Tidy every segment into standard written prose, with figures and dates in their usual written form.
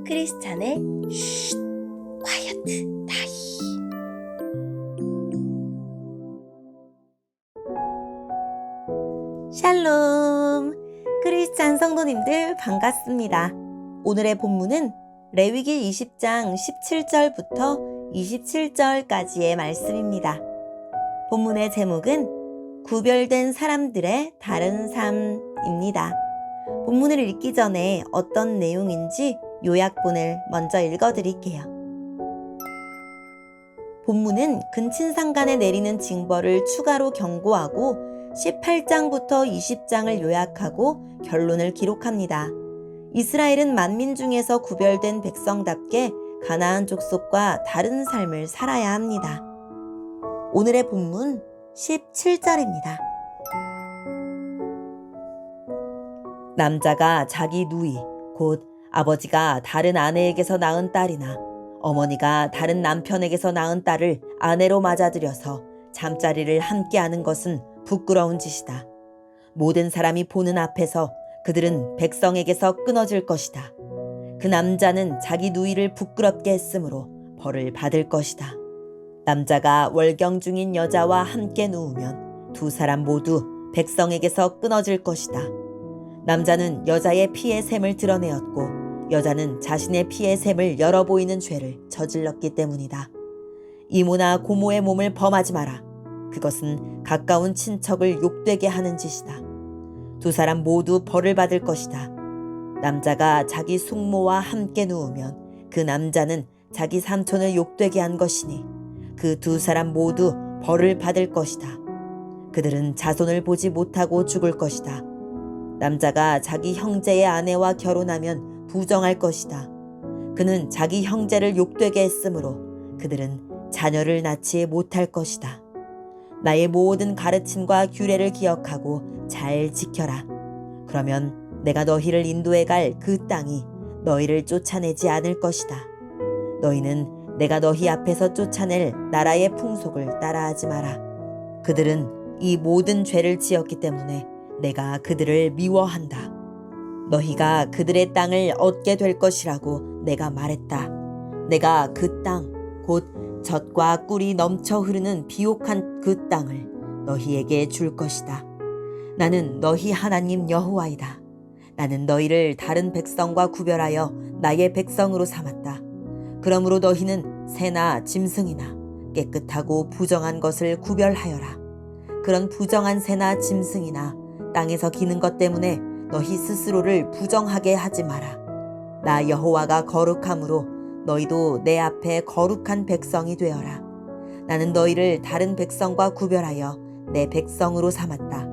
크리스찬의 쉿 콰이어트 타임. 샬롬, 크리스찬 성도님들 반갑습니다. 오늘의 본문은 레위기 20장 17절부터 27절까지의 말씀입니다. 본문의 제목은 구별된 사람들의 다른 삶입니다. 본문을 읽기 전에 어떤 내용인지 요약본을 먼저 읽어드릴게요. 본문은 근친상간에 내리는 징벌을 추가로 경고하고 18장부터 20장을 요약하고 결론을 기록합니다. 이스라엘은 만민 중에서 구별된 백성답게 가나안 족속과 다른 삶을 살아야 합니다. 오늘의 본문 17절입니다. 남자가 자기 누이, 곧 아버지가 다른 아내에게서 낳은 딸이나 어머니가 다른 남편에게서 낳은 딸을 아내로 맞아들여서 잠자리를 함께하는 것은 부끄러운 짓이다. 모든 사람이 보는 앞에서 그들은 백성에게서 끊어질 것이다. 그 남자는 자기 누이를 부끄럽게 했으므로 벌을 받을 것이다. 남자가 월경 중인 여자와 함께 누우면 두 사람 모두 백성에게서 끊어질 것이다. 남자는 여자의 피의 샘을 드러내었고 여자는 자신의 피의 샘을 열어 보이는 죄를 저질렀기 때문이다. 이모나 고모의 몸을 범하지 마라. 그것은 가까운 친척을 욕되게 하는 짓이다. 두 사람 모두 벌을 받을 것이다. 남자가 자기 숙모와 함께 누우면 그 남자는 자기 삼촌을 욕되게 한 것이니 그 두 사람 모두 벌을 받을 것이다. 그들은 자손을 보지 못하고 죽을 것이다. 남자가 자기 형제의 아내와 결혼하면 부정할 것이다. 그는 자기 형제를 욕되게 했으므로 그들은 자녀를 낳지 못할 것이다. 나의 모든 가르침과 규례를 기억하고 잘 지켜라. 그러면 내가 너희를 인도해 갈 그 땅이 너희를 쫓아내지 않을 것이다. 너희는 내가 너희 앞에서 쫓아낼 나라의 풍속을 따라하지 마라. 그들은 이 모든 죄를 지었기 때문에 내가 그들을 미워한다. 너희가 그들의 땅을 얻게 될 것이라고 내가 말했다. 내가 그 땅, 곧 젖과 꿀이 넘쳐 흐르는 비옥한 그 땅을 너희에게 줄 것이다. 나는 너희 하나님 여호와이다. 나는 너희를 다른 백성과 구별하여 나의 백성으로 삼았다. 그러므로 너희는 새나 짐승이나 깨끗하고 부정한 것을 구별하여라. 그런 부정한 새나 짐승이나 땅에서 기는 것 때문에 너희 스스로를 부정하게 하지 마라. 나 여호와가 거룩함으로 너희도 내 앞에 거룩한 백성이 되어라. 나는 너희를 다른 백성과 구별하여 내 백성으로 삼았다.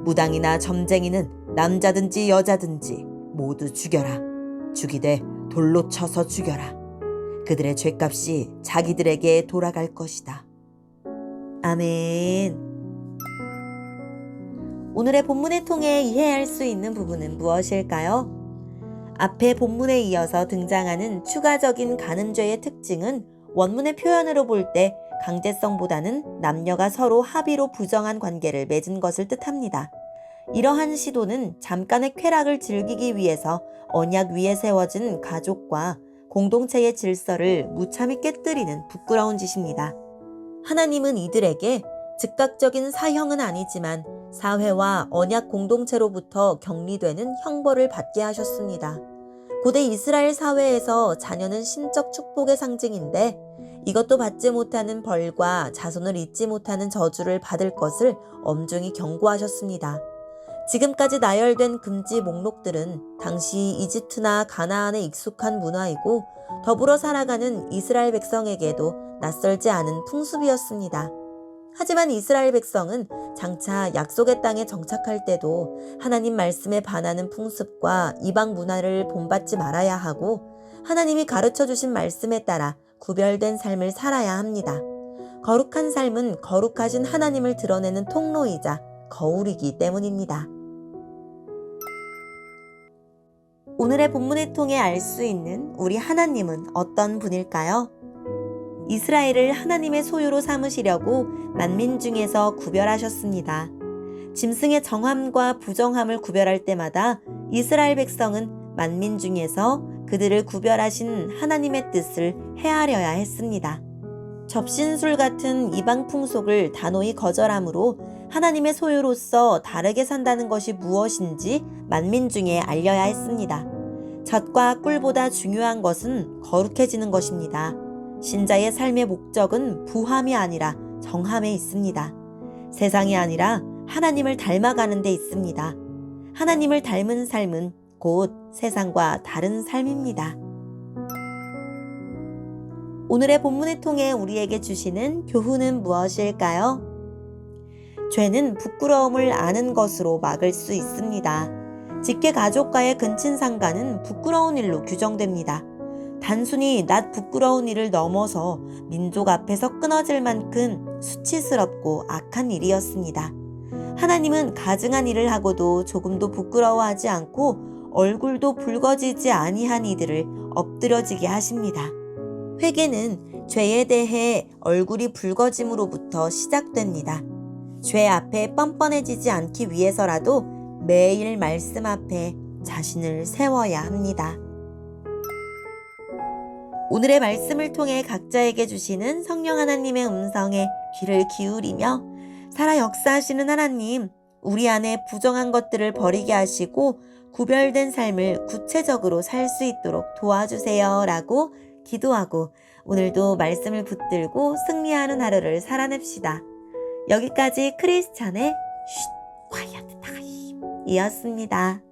무당이나 점쟁이는 남자든지 여자든지 모두 죽여라. 죽이되 돌로 쳐서 죽여라. 그들의 죄값이 자기들에게 돌아갈 것이다. 아멘. 오늘의 본문을 통해 이해할 수 있는 부분은 무엇일까요? 앞에 본문에 이어서 등장하는 추가적인 간음죄의 특징은 원문의 표현으로 볼 때 강제성보다는 남녀가 서로 합의로 부정한 관계를 맺은 것을 뜻합니다. 이러한 시도는 잠깐의 쾌락을 즐기기 위해서 언약 위에 세워진 가족과 공동체의 질서를 무참히 깨뜨리는 부끄러운 짓입니다. 하나님은 이들에게 즉각적인 사형은 아니지만 사회와 언약 공동체로부터 격리되는 형벌을 받게 하셨습니다. 고대 이스라엘 사회에서 자녀는 신적 축복의 상징인데 이것도 받지 못하는 벌과 자손을 잇지 못하는 저주를 받을 것을 엄중히 경고하셨습니다. 지금까지 나열된 금지 목록들은 당시 이집트나 가나안에 익숙한 문화이고 더불어 살아가는 이스라엘 백성에게도 낯설지 않은 풍습이었습니다. 하지만 이스라엘 백성은 장차 약속의 땅에 정착할 때도 하나님 말씀에 반하는 풍습과 이방 문화를 본받지 말아야 하고 하나님이 가르쳐 주신 말씀에 따라 구별된 삶을 살아야 합니다. 거룩한 삶은 거룩하신 하나님을 드러내는 통로이자 거울이기 때문입니다. 오늘의 본문을 통해 알 수 있는 우리 하나님은 어떤 분일까요? 이스라엘을 하나님의 소유로 삼으시려고 만민 중에서 구별하셨습니다. 짐승의 정함과 부정함을 구별할 때마다 이스라엘 백성은 만민 중에서 그들을 구별하신 하나님의 뜻을 헤아려야 했습니다. 접신술 같은 이방 풍속을 단호히 거절함으로 하나님의 소유로서 다르게 산다는 것이 무엇인지 만민 중에 알려야 했습니다. 젖과 꿀보다 중요한 것은 거룩해지는 것입니다. 신자의 삶의 목적은 부함이 아니라 정함에 있습니다. 세상이 아니라 하나님을 닮아가는 데 있습니다. 하나님을 닮은 삶은 곧 세상과 다른 삶입니다. 오늘의 본문을 통해 우리에게 주시는 교훈은 무엇일까요? 죄는 부끄러움을 아는 것으로 막을 수 있습니다. 직계 가족과의 근친 상간은 부끄러운 일로 규정됩니다. 단순히 낯 부끄러운 일을 넘어서 민족 앞에서 끊어질 만큼 수치스럽고 악한 일이었습니다. 하나님은 가증한 일을 하고도 조금도 부끄러워하지 않고 얼굴도 붉어지지 아니한 이들을 엎드려지게 하십니다. 회개는 죄에 대해 얼굴이 붉어짐으로부터 시작됩니다. 죄 앞에 뻔뻔해지지 않기 위해서라도 매일 말씀 앞에 자신을 세워야 합니다. 오늘의 말씀을 통해 각자에게 주시는 성령 하나님의 음성에 귀를 기울이며 살아 역사하시는 하나님, 우리 안에 부정한 것들을 버리게 하시고 구별된 삶을 구체적으로 살 수 있도록 도와주세요 라고 기도하고 오늘도 말씀을 붙들고 승리하는 하루를 살아냅시다. 여기까지 크리스찬의 쉿, quiet time 이었습니다.